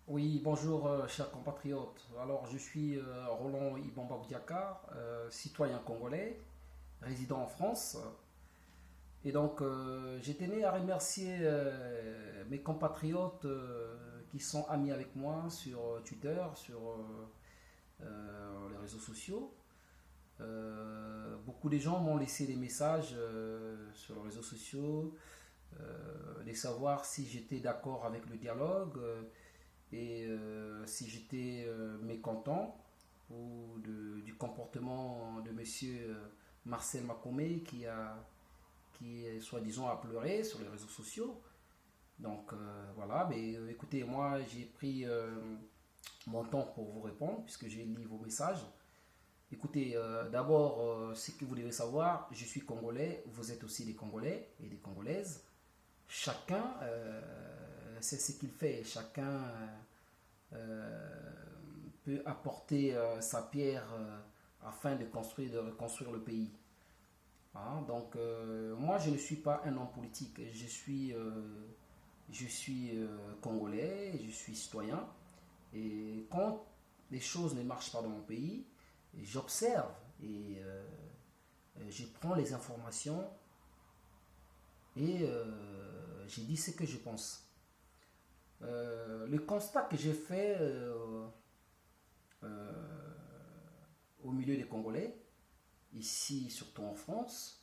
Oui, bonjour chers compatriotes. Alors je suis Roland Ibamba Boudiaka, citoyen congolais, résident en France. Et donc j'ai tenu à remercier mes compatriotes qui sont amis avec moi sur Twitter, sur les réseaux sociaux. Beaucoup de gens m'ont laissé des messages sur les réseaux sociaux, de savoir si j'étais d'accord avec le dialogue et si j'étais mécontent du comportement de monsieur Marcel Makomé qui est soi-disant a pleuré sur les réseaux sociaux. Donc voilà, mais écoutez, moi j'ai pris mon temps pour vous répondre puisque j'ai lu vos messages. Écoutez, d'abord, ce que vous devez savoir, je suis congolais, vous êtes aussi des Congolais et des Congolaises. Chacun sait ce qu'il fait, chacun peut apporter sa pierre afin de reconstruire le pays. Hein. Donc, moi, je ne suis pas un homme politique. Je suis congolais, je suis citoyen. Et quand les choses ne marchent pas dans mon pays, j'observe et je prends les informations et je dis ce que je pense. Le constat que j'ai fait au milieu des Congolais, ici surtout en France,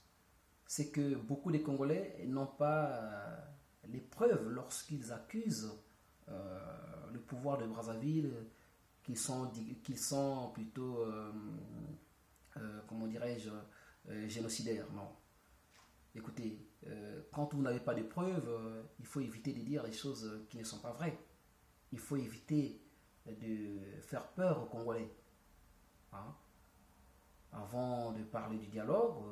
c'est que beaucoup de Congolais n'ont pas les preuves lorsqu'ils accusent le pouvoir de Brazzaville qu'ils sont plutôt, comment dirais-je, génocidaires. Non. Écoutez, quand vous n'avez pas de preuves, il faut éviter de dire les choses qui ne sont pas vraies. Il faut éviter de faire peur aux Congolais. Hein. Avant de parler du dialogue,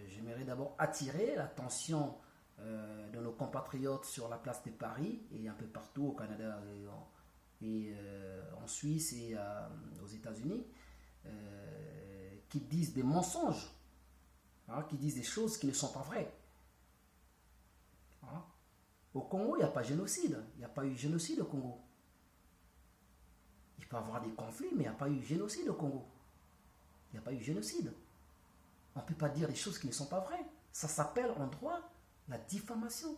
j'aimerais d'abord attirer l'attention de nos compatriotes sur la place de Paris et un peu partout au Canada et en Suisse et aux États-Unis, qui disent des mensonges, hein, qui disent des choses qui ne sont pas vraies. Hein. Au Congo, il n'y a pas de génocide. Il n'y a pas eu de génocide au Congo. Il peut y avoir des conflits, mais il n'y a pas eu de génocide au Congo. Il n'y a pas eu de génocide. On ne peut pas dire des choses qui ne sont pas vraies. Ça s'appelle en droit la diffamation.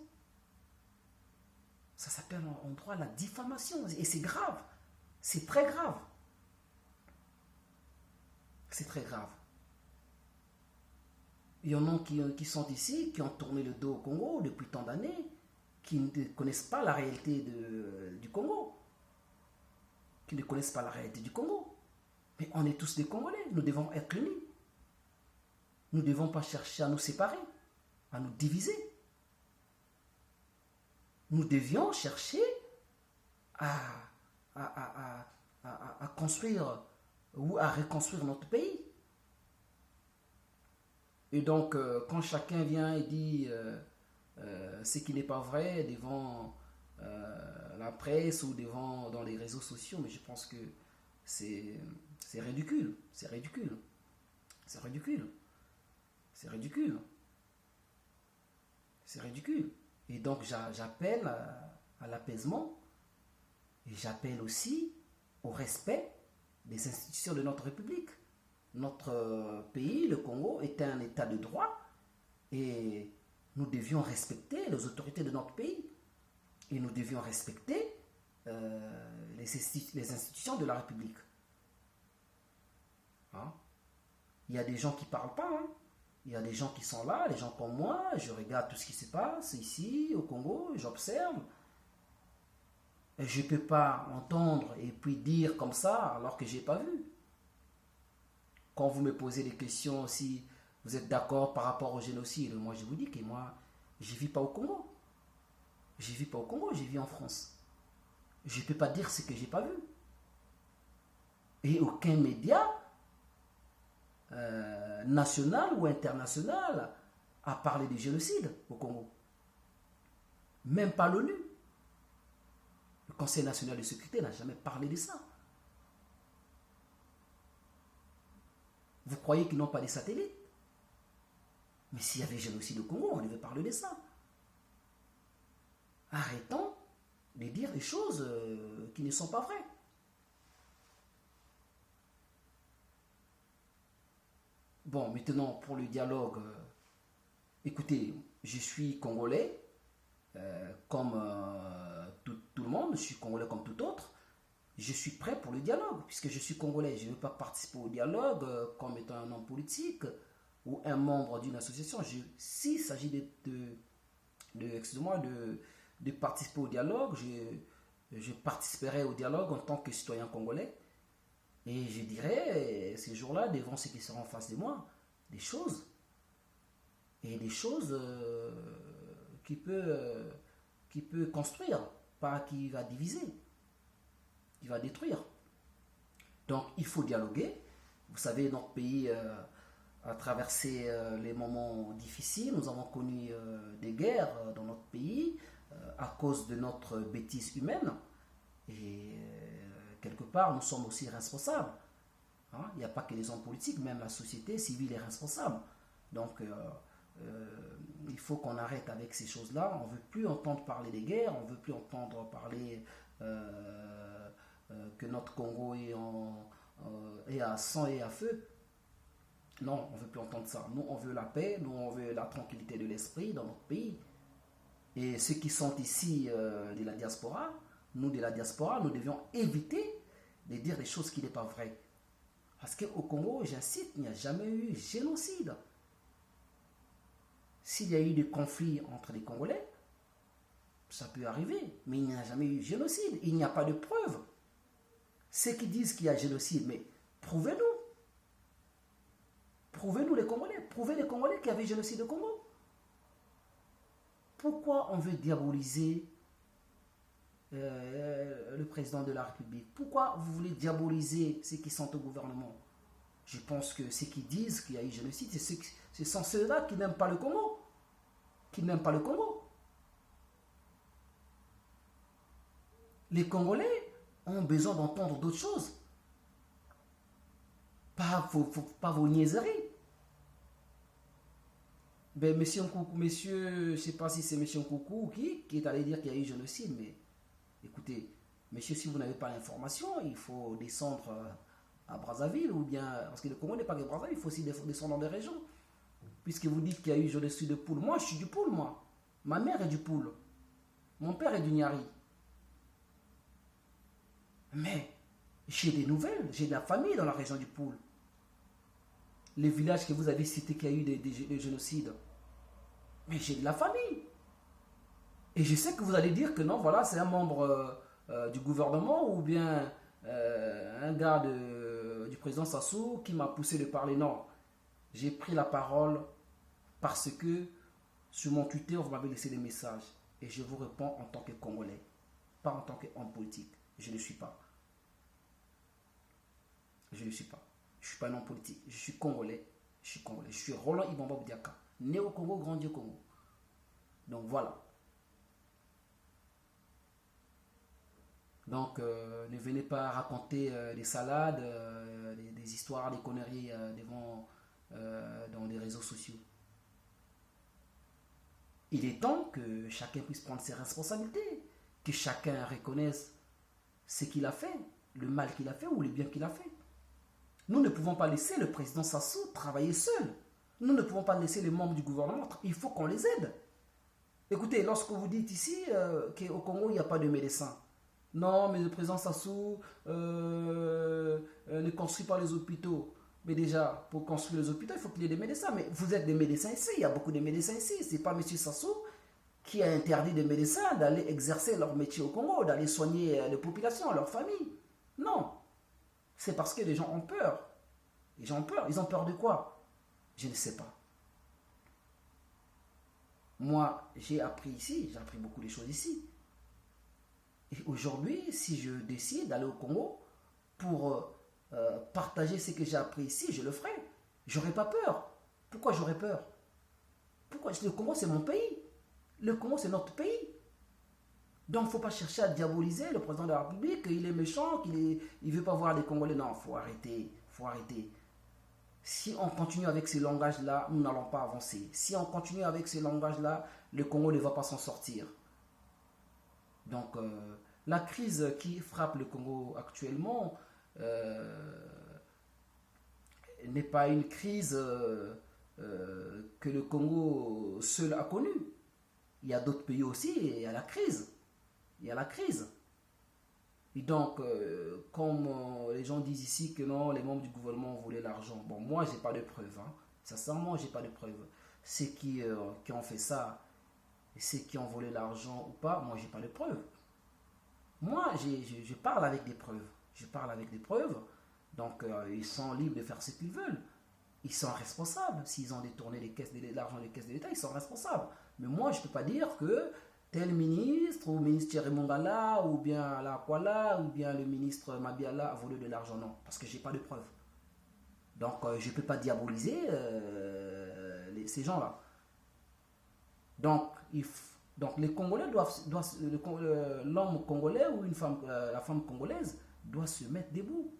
Ça s'appelle en droit la diffamation. Et c'est grave. C'est très grave. C'est très grave. Il y en a qui sont ici, qui ont tourné le dos au Congo depuis tant d'années, qui ne connaissent pas la réalité du Congo. Qui ne connaissent pas la réalité du Congo. Mais on est tous des Congolais. Nous devons être unis. Nous ne devons pas chercher à nous séparer, à nous diviser. Nous devions chercher à, à, à, à construire ou à reconstruire notre pays. Et donc, quand chacun vient et dit ce qui n'est pas vrai devant la presse ou devant dans les réseaux sociaux, mais je pense que c'est c'est ridicule, c'est ridicule, c'est ridicule, c'est ridicule, c'est ridicule. Et donc, j'appelle à l'apaisement et j'appelle aussi au respect des institutions de notre République. Notre pays, le Congo, est un état de droit et nous devions respecter les autorités de notre pays et nous devions respecter les institutions de la République. Hein. Il y a des gens qui ne parlent pas. Hein. Il y a des gens qui sont là, des gens comme moi. Je regarde tout ce qui se passe ici au Congo, j'observe. Et je ne peux pas entendre et puis dire comme ça alors que je n'ai pas vu. Quand vous me posez des questions si vous êtes d'accord par rapport au génocide, moi je vous dis que moi, je ne vis pas au Congo. Je ne vis pas au Congo, je vis en France. Je ne peux pas dire ce que je n'ai pas vu. Et aucun média national ou international a parlé de génocide au Congo. Même pas l'ONU. Le Conseil national de sécurité n'a jamais parlé de ça. Vous croyez qu'ils n'ont pas de satellites? Mais s'il y avait génocide au Congo, on devait parler de ça. Arrêtons de dire des choses qui ne sont pas vraies. Bon, maintenant, pour le dialogue, écoutez, je suis congolais, comme tout le monde, je suis congolais comme tout autre. Je suis prêt pour le dialogue, puisque je suis congolais. Je ne veux pas participer au dialogue comme étant un homme politique ou un membre d'une association. S'il s'agit excusez-moi, de participer au dialogue, je participerai au dialogue en tant que citoyen congolais. Et je dirais, ces jours-là, devant ceux qui seront en face de moi, des choses. Et des choses qui peut construire, pas qui va diviser, qui va détruire. Donc, il faut dialoguer. Vous savez, notre pays a traversé les moments difficiles. Nous avons connu des guerres dans notre pays à cause de notre bêtise humaine. Et quelque part, nous sommes aussi responsables. Hein? Il n'y a pas que les hommes politiques, même la société civile est responsable. Donc, il faut qu'on arrête avec ces choses-là. On ne veut plus entendre parler des guerres, on ne veut plus entendre parler que notre Congo est à sang et à feu. Non, on ne veut plus entendre ça. Nous, on veut la paix, nous, on veut la tranquillité de l'esprit dans notre pays. Et ceux qui sont ici de la diaspora, nous de la diaspora, nous devions éviter de dire des choses qui ne sont pas vraies. Parce qu'au Congo, j'incite, il n'y a jamais eu génocide. S'il y a eu des conflits entre les Congolais, ça peut arriver, mais il n'y a jamais eu génocide. Il n'y a pas de preuves. Ceux qui disent qu'il y a génocide, mais prouvez-nous. Prouvez-nous les Congolais. Prouvez les Congolais qu'il y avait génocide au Congo. Pourquoi on veut diaboliser le président de la République? Pourquoi vous voulez diaboliser ceux qui sont au gouvernement? Je pense que ceux qui disent qu'il y a eu génocide, ce sont ceux-là qui n'aiment pas le Congo. Qui n'aiment pas le Congo. Les Congolais ont besoin d'entendre d'autres choses. Pas vos niaiseries. Ben, monsieur je ne sais pas si c'est monsieur Nkoukou ou qui est allé dire qu'il y a eu génocide, mais écoutez, monsieur, si vous n'avez pas l'information, il faut descendre à Brazzaville, ou bien, parce que le Congo n'est pas que Brazzaville, il faut aussi descendre dans des régions. Puisque vous dites qu'il y a eu génocide de Poul. Moi, je suis du Poul, moi. Ma mère est du Poul. Mon père est du Niari. Mais j'ai des nouvelles, j'ai de la famille dans la région du Poul. Les villages que vous avez cités qu'il y a eu des génocides. Mais j'ai de la famille. Et je sais que vous allez dire que non, voilà, c'est un membre du gouvernement ou bien un gars du président Sassou qui m'a poussé de parler. Non, j'ai pris la parole parce que sur mon Twitter, vous m'avez laissé des messages. Et je vous réponds en tant que Congolais, pas en tant qu'homme politique. Je ne le suis pas. Je ne le suis pas. Je ne suis pas un homme politique. Je suis Congolais. Je suis Congolais. Je suis Roland Ibamba Boudiaka. Né au Congo, grandi au Congo. Donc voilà. Donc ne venez pas raconter des salades, des histoires, des conneries dans les réseaux sociaux. Il est temps que chacun puisse prendre ses responsabilités, que chacun reconnaisse ce qu'il a fait, le mal qu'il a fait ou le bien qu'il a fait. Nous ne pouvons pas laisser le président Sassou travailler seul. Nous ne pouvons pas laisser les membres du gouvernement. Il faut qu'on les aide. Écoutez, lorsque vous dites ici qu'au Congo, il n'y a pas de médecins. Non, mais le président Sassou ne construit pas les hôpitaux. Mais déjà, pour construire les hôpitaux, il faut qu'il y ait des médecins. Mais vous êtes des médecins ici. Il y a beaucoup de médecins ici. Ce n'est pas M. Sassou qui a interdit des médecins d'aller exercer leur métier au Congo, d'aller soigner les populations, leurs familles. Non. C'est parce que les gens ont peur. Les gens ont peur. Ils ont peur de quoi? Je ne sais pas. Moi, j'ai appris ici. J'ai appris beaucoup de choses ici. Et aujourd'hui, si je décide d'aller au Congo pour partager ce que j'ai appris ici, je le ferai. J'aurai pas peur. Pourquoi j'aurais peur? Pourquoi? Le Congo, c'est mon pays. Le Congo, c'est notre pays. Donc, il ne faut pas chercher à diaboliser le président de la République, qu'il est méchant, qu'il ne veut pas voir les Congolais. Non, il faut arrêter. Faut arrêter. Si on continue avec ces langages-là, nous n'allons pas avancer. Si on continue avec ces langages-là, le Congo ne va pas s'en sortir. Donc, la crise qui frappe le Congo actuellement n'est pas une crise que le Congo seul a connue. Il y a d'autres pays aussi et il y a la crise. Il y a la crise. Et donc, comme les gens disent ici que non, les membres du gouvernement ont volé l'argent. Bon, moi, j'ai pas de preuves. Hein. Sincèrement, j'ai pas de preuves. Ceux qui ont fait ça, et ceux qui ont volé l'argent ou pas, moi, j'ai pas de preuves. Moi, je parle avec des preuves. Je parle avec des preuves. Donc, ils sont libres de faire ce qu'ils veulent. Ils sont responsables. S'ils ont détourné l'argent des caisses de l'État, ils sont responsables. Mais moi, je ne peux pas dire que tel ministre, ou ministre Thierry Mongala, ou bien la Kuala, ou bien le ministre Mabiala a volé de l'argent. Non, parce que je n'ai pas de preuves. Donc, je ne peux pas diaboliser ces gens-là. Donc, les Congolais l'homme congolais ou la femme congolaise doit se mettre debout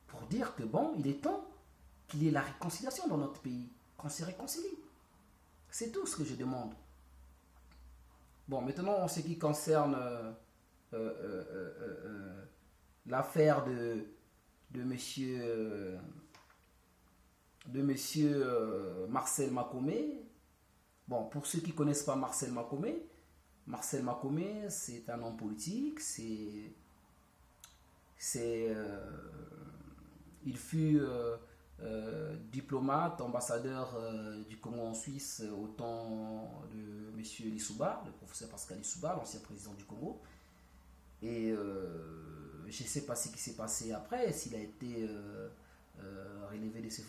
pour dire que bon, il est temps qu'il y ait la réconciliation dans notre pays, qu'on se réconcilie. C'est tout ce que je demande. Bon, maintenant, en ce qui concerne l'affaire de monsieur Marcel Makomé. Bon, pour ceux qui ne connaissent pas Marcel Makomé, c'est un homme politique, il fut diplomate, ambassadeur du Congo en Suisse au temps de M. Lissouba, le professeur Pascal Lissouba, l'ancien président du Congo. Et je ne sais pas ce qui s'est passé après, s'il a été relevé de ses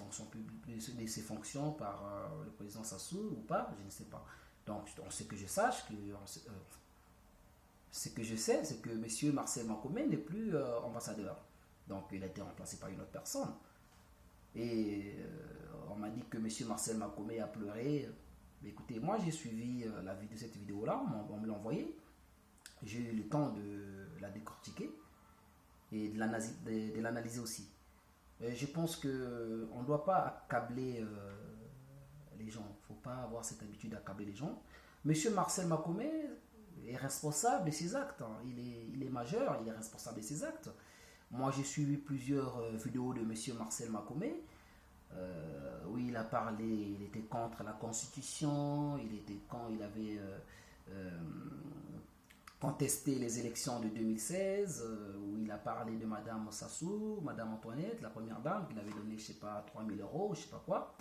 fonctions par le président Sassou ou pas, je ne sais pas. Donc, ce que je sache, ce que je sais, c'est que M. Marcel Makomé n'est plus ambassadeur. Donc, il a été remplacé par une autre personne. Et on m'a dit que M. Marcel Makomé a pleuré. Mais écoutez, moi j'ai suivi cette vidéo-là, on me l'a envoyée. J'ai eu le temps de la décortiquer et de l'analyser aussi. Je pense qu'on ne doit pas accabler les gens. Il ne faut pas avoir cette habitude d'accabler les gens. M. Marcel Makomé est responsable de ses actes. Il est majeur, il est responsable de ses actes. Moi, j'ai suivi plusieurs vidéos de M. Marcel Makomé où il a parlé, il était contre la Constitution, il avait contesté les élections de 2016, où il a parlé de Madame Sassou, Madame Antoinette, la première dame, qu'il avait donné, je ne sais pas, 3000 €, je ne sais pas quoi.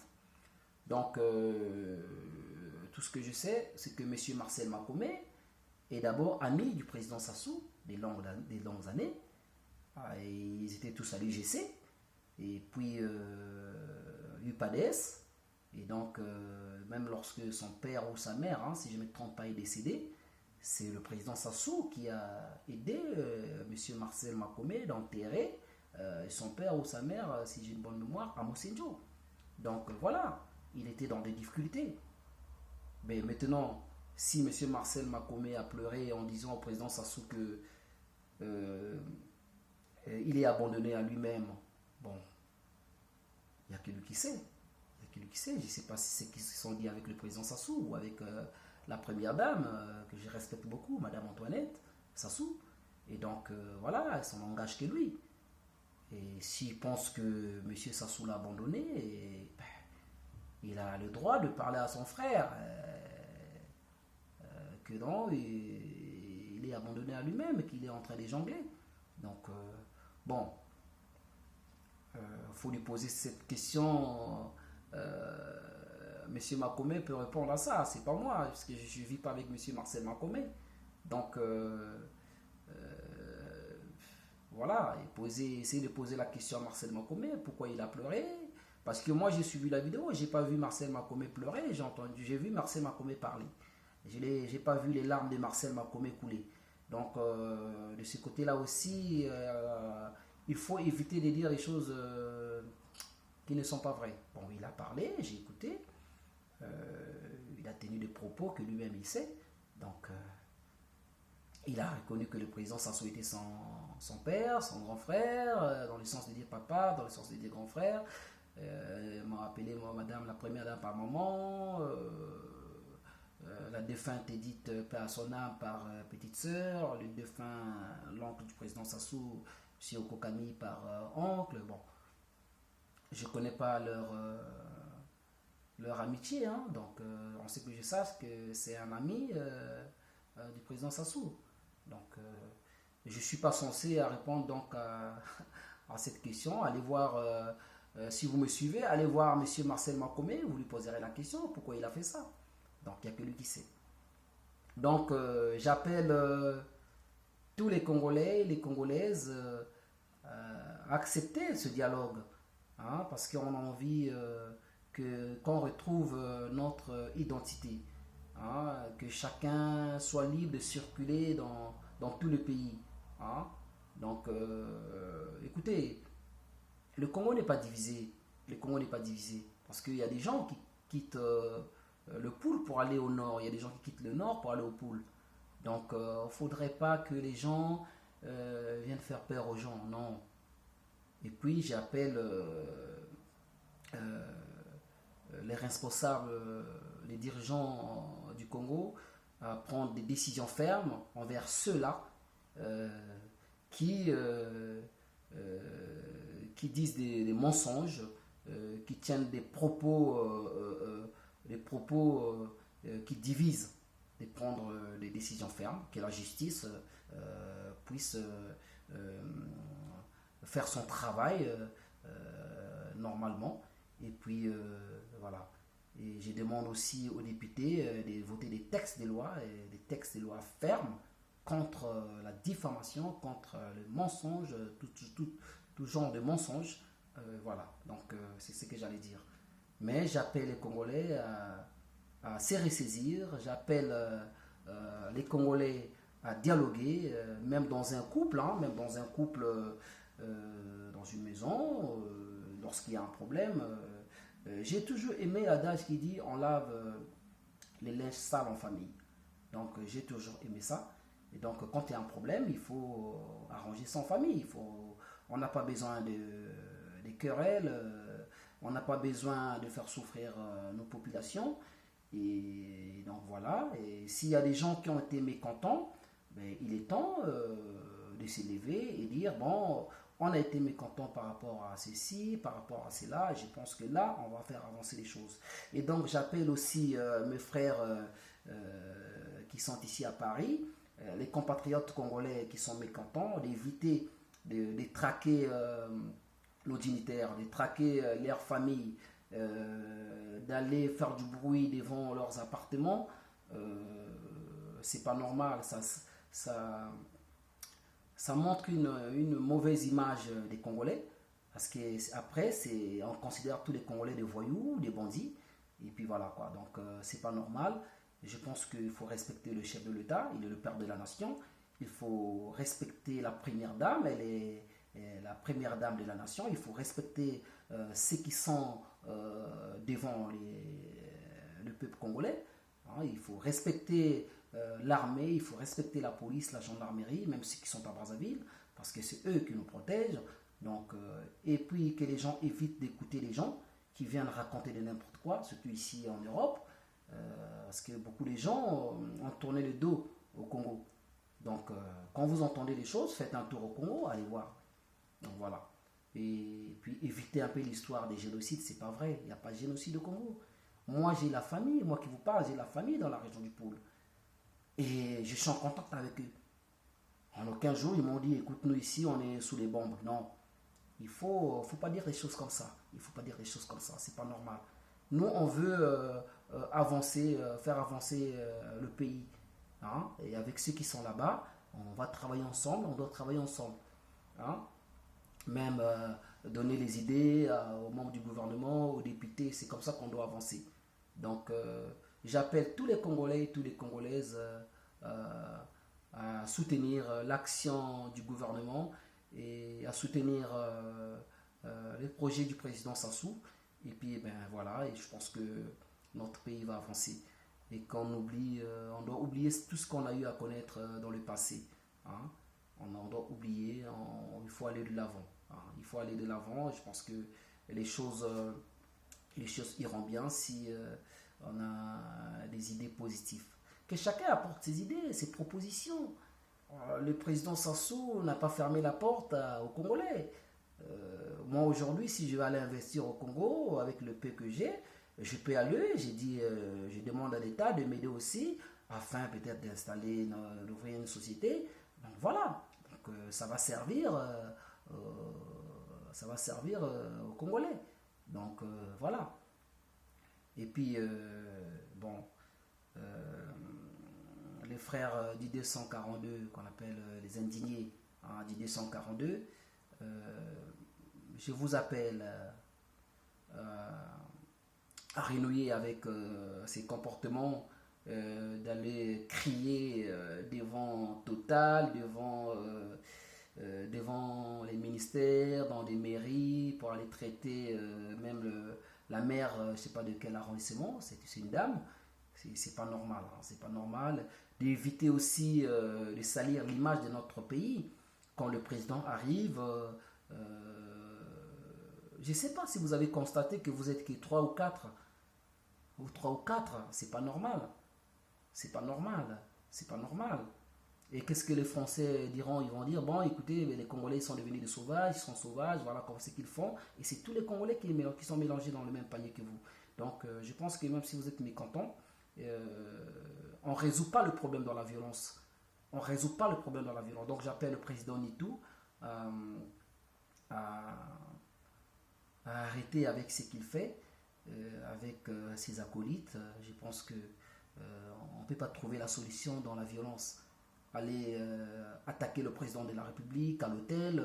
Donc, tout ce que je sais, c'est que M. Marcel Makomé est d'abord ami du président Sassou des longues années. Et ils étaient tous à l'UGC et puis UPADES. Et donc, même lorsque son père ou sa mère, hein, si je ne me trompe pas, est décédé, c'est le président Sassou qui a aidé M. Marcel Makomé d'enterrer son père ou sa mère, si j'ai une bonne mémoire, à Mosenjo. Donc voilà, il était dans des difficultés. Mais maintenant, si M. Marcel Makomé a pleuré en disant au président Sassou que il est abandonné à lui-même, bon, il n'y a que lui qui sait. Je ne sais pas si c'est qu'ils se sont dit avec le président Sassou ou avec la première dame, que je respecte beaucoup, Madame Antoinette Sassou. Et donc, voilà, elle s'en engage que lui. Et s'il pense que M. Sassou l'a abandonné, il a le droit de parler à son frère que non, il est abandonné à lui-même et qu'il est en train de jongler. Donc, bon, faut lui poser cette question. Monsieur Makomé peut répondre à ça, c'est pas moi, parce que je ne vis pas avec Monsieur Marcel Makomé. Donc, voilà, essayer de poser la question à Marcel Makomé, pourquoi il a pleuré. Parce que moi j'ai suivi la vidéo, j'ai pas vu Marcel Makomé pleurer, j'ai vu Marcel Makomé parler. J'ai pas vu les larmes de Marcel Makomé couler. Donc de ce côté-là aussi, il faut éviter de dire les choses qui ne sont pas vraies. Bon, il a parlé, j'ai écouté, il a tenu des propos que lui-même il sait. Donc il a reconnu que le président Sassou était son père, son grand frère, dans le sens de dire papa, dans le sens de dire grand frère. M'a appelé madame, la première dame par maman. la défunte Edith paix à son âme par petite sœur, le défunt l'oncle du président Sassou, M. Okokami par oncle. Bon, je connais pas leur amitié, hein, donc on sait que je sache que c'est un ami du président Sassou. Donc je suis pas censé à répondre donc à cette question. Allez voir, si vous me suivez, allez voir Monsieur Marcel Makome, vous lui poserez la question pourquoi il a fait ça. Donc il n'y a que lui qui sait. Donc j'appelle tous les Congolais, les Congolaises à accepter ce dialogue, hein, parce qu'on a envie qu'on retrouve notre identité, hein, que chacun soit libre de circuler dans tout le pays. Hein. Donc écoutez, le Congo n'est pas divisé. Le Congo n'est pas divisé. Parce qu'il y a des gens qui quittent le pôle pour aller au nord. Il y a des gens qui quittent le nord pour aller au pôle. Donc il ne faudrait pas que les gens viennent faire peur aux gens. Non. Et puis j'appelle les responsables, les dirigeants du Congo à prendre des décisions fermes envers ceux-là qui disent des mensonges, qui tiennent des propos qui divisent, de prendre des décisions fermes, que la justice puisse faire son travail normalement. Et puis voilà. Et je demande aussi aux députés de voter des textes de loi, des textes de loi fermes contre la diffamation, contre le mensonge, tout genre de mensonges. Voilà, donc c'est ce que j'allais dire. Mais j'appelle les Congolais à se ressaisir, j'appelle les Congolais à dialoguer, même dans un couple, hein, même dans un couple, dans une maison, lorsqu'il y a un problème. J'ai toujours aimé l'adage qui dit on lave les linges sales en famille. Donc j'ai toujours aimé ça. Et donc quand il y a un problème, il faut arranger ça en famille. On n'a pas besoin de querelles, on n'a pas besoin de faire souffrir nos populations. Et donc voilà, et s'il y a des gens qui ont été mécontents, ben, il est temps de s'élever et dire, bon, on a été mécontents par rapport à ceci, par rapport à cela, et je pense que là, on va faire avancer les choses. Et donc j'appelle aussi mes frères qui sont ici à Paris, les compatriotes congolais qui sont mécontents, d'éviter de traquer nos dignitaires, de traquer leurs familles, d'aller faire du bruit devant leurs appartements. C'est pas normal, ça montre une mauvaise image des Congolais, parce que après on considère tous les Congolais des voyous, des bandits, et puis voilà quoi. Donc c'est pas normal. Je pense qu'il faut respecter le chef de l'État, il est le père de la nation. Il faut respecter la première dame, elle est la première dame de la nation. Il faut respecter ceux qui sont devant le peuple congolais. Hein, il faut respecter l'armée, il faut respecter la police, la gendarmerie, même ceux qui sont à Brazzaville, parce que c'est eux qui nous protègent. Donc, et puis que les gens évitent d'écouter les gens qui viennent raconter de n'importe quoi, surtout ici en Europe, parce que beaucoup de gens ont tourné le dos au Congo. Donc, quand vous entendez les choses, faites un tour au Congo, allez voir. Donc voilà. Et puis évitez un peu l'histoire des génocides, c'est pas vrai, il n'y a pas de génocide au Congo. Moi j'ai la famille, moi qui vous parle, j'ai la famille dans la région du Pôle. Et je suis en contact avec eux. En aucun jour ils m'ont dit, écoute, nous ici on est sous les bombes. Non, il faut pas dire des choses comme ça. Il faut pas dire des choses comme ça, c'est pas normal. Nous on veut avancer, faire avancer le pays. Hein? Et avec ceux qui sont là-bas, on va travailler ensemble, on doit travailler ensemble. Hein? Même donner les idées aux membres du gouvernement, aux députés, c'est comme ça qu'on doit avancer. Donc j'appelle tous les Congolais et toutes les Congolaises à soutenir l'action du gouvernement et à soutenir les projets du président Sassou. Et puis ben voilà, et je pense que notre pays va avancer. Et qu'on oublie, on doit oublier tout ce qu'on a eu à connaître dans le passé. Hein? On doit oublier, il faut aller de l'avant. Hein? Il faut aller de l'avant. Je pense que les choses iront bien si on a des idées positives. Que chacun apporte ses idées, ses propositions. Le président Sassou n'a pas fermé la porte aux Congolais. Moi aujourd'hui, si je vais aller investir au Congo avec le peu que j'ai, je peux aller. J'ai dit, je demande à l'État de m'aider aussi afin peut-être d'installer, d'ouvrir une société. Donc voilà. Donc ça va servir, aux Congolais. Donc voilà. Et puis bon, les frères d'ID 142 qu'on appelle les indignés d'ID 142. Je vous appelle à renouer avec ces comportements d'aller crier devant Total, devant les ministères, dans des mairies, pour aller traiter même la maire, je ne sais pas de quel arrondissement, c'est une dame. C'est pas normal, hein, c'est pas normal. D'éviter aussi de salir l'image de notre pays quand le président arrive. Je ne sais pas si vous avez constaté que vous êtes que 3 ou 4. Ou 3 ou 4, c'est pas normal. C'est pas normal. C'est pas normal. Et qu'est-ce que les Français diront? Ils vont dire, bon, écoutez, les Congolais sont devenus des sauvages, ils sont sauvages, voilà comment c'est qu'ils font. Et c'est tous les Congolais qui sont mélangés dans le même panier que vous. Donc, je pense que même si vous êtes mécontents, on ne résout pas le problème dans la violence. On ne résout pas le problème dans la violence. Donc, j'appelle le président Nitou à arrêter avec ce qu'il fait, avec ses acolytes. Je pense que on ne peut pas trouver la solution dans la violence. Aller attaquer le président de la République à l'hôtel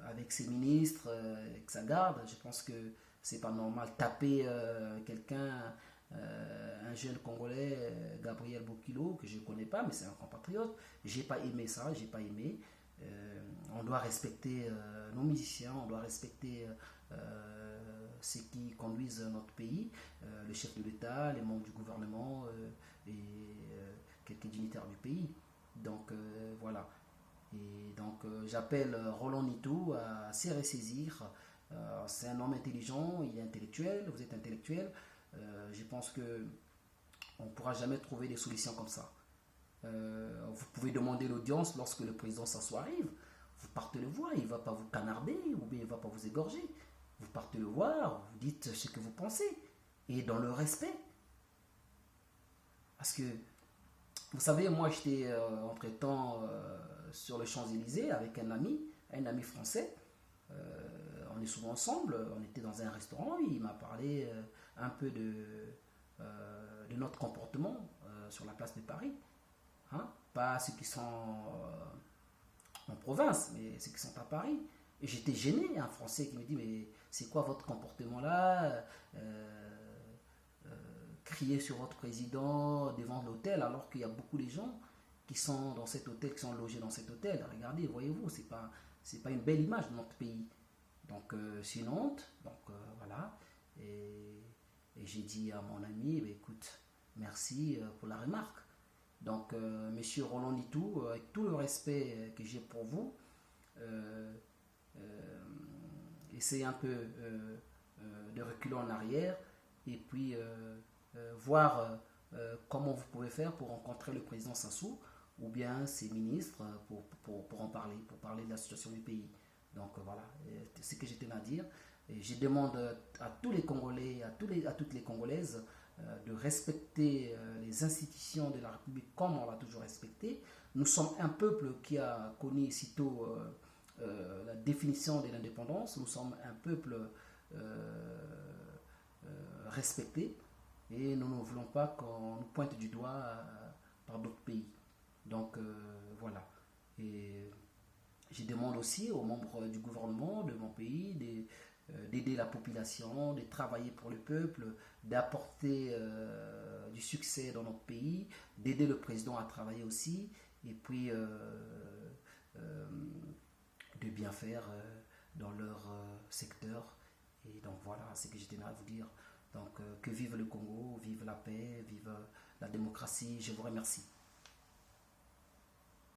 avec ses ministres, avec sa garde, je pense que c'est pas normal. Taper quelqu'un, un jeune Congolais, Gabriel Bokilo, que je ne connais pas, mais c'est un compatriote, j'ai pas aimé ça, j'ai pas aimé. On doit respecter nos musiciens, on doit respecter ceux qui conduisent notre pays, le chef de l'État, les membres du gouvernement et quelques dignitaires du pays. Donc voilà. Et donc j'appelle Roland Nitou à se ressaisir. C'est un homme intelligent, il est intellectuel, vous êtes intellectuel. Je pense que on ne pourra jamais trouver des solutions comme ça. Vous pouvez demander l'audience lorsque le président Sassou arrive. Vous partez le voir, il ne va pas vous canarder ou bien il ne va pas vous égorger. Vous partez le voir, vous dites ce que vous pensez et dans le respect. Parce que, vous savez, moi j'étais entre-temps sur les Champs-Élysées avec un ami français. On est souvent ensemble, on était dans un restaurant, il m'a parlé un peu de notre comportement sur la place de Paris. Hein? Pas ceux qui sont en province, mais ceux qui sont à Paris. Et j'étais gêné, un Français qui me dit, mais c'est quoi votre comportement là, crier sur votre président devant l'hôtel, alors qu'il y a beaucoup de gens qui sont dans cet hôtel, qui sont logés dans cet hôtel. Regardez, voyez-vous, c'est pas une belle image de notre pays. Donc c'est une honte. Donc voilà. Et j'ai dit à mon ami, eh bien, écoute, merci pour la remarque. Donc, monsieur Roland Nitou, avec tout le respect que j'ai pour vous, essayez un peu de reculer en arrière et puis voir comment vous pouvez faire pour rencontrer le président Sassou ou bien ses ministres pour en parler, pour parler de la situation du pays. Donc voilà, c'est ce que j'ai tenu à dire. Et je demande à tous les Congolais, à toutes les Congolaises, de respecter les institutions de la République comme on l'a toujours respecté. Nous sommes un peuple qui a connu sitôt la définition de l'indépendance. Nous sommes un peuple respecté et nous ne voulons pas qu'on nous pointe du doigt par d'autres pays. Donc voilà. Et je demande aussi aux membres du gouvernement de mon pays d'aider la population, de travailler pour le peuple, d'apporter du succès dans notre pays, d'aider le président à travailler aussi, et puis de bien faire dans leur secteur. Et donc voilà ce que je tenais à vous dire. Donc que vive le Congo, vive la paix, vive la démocratie. Je vous remercie.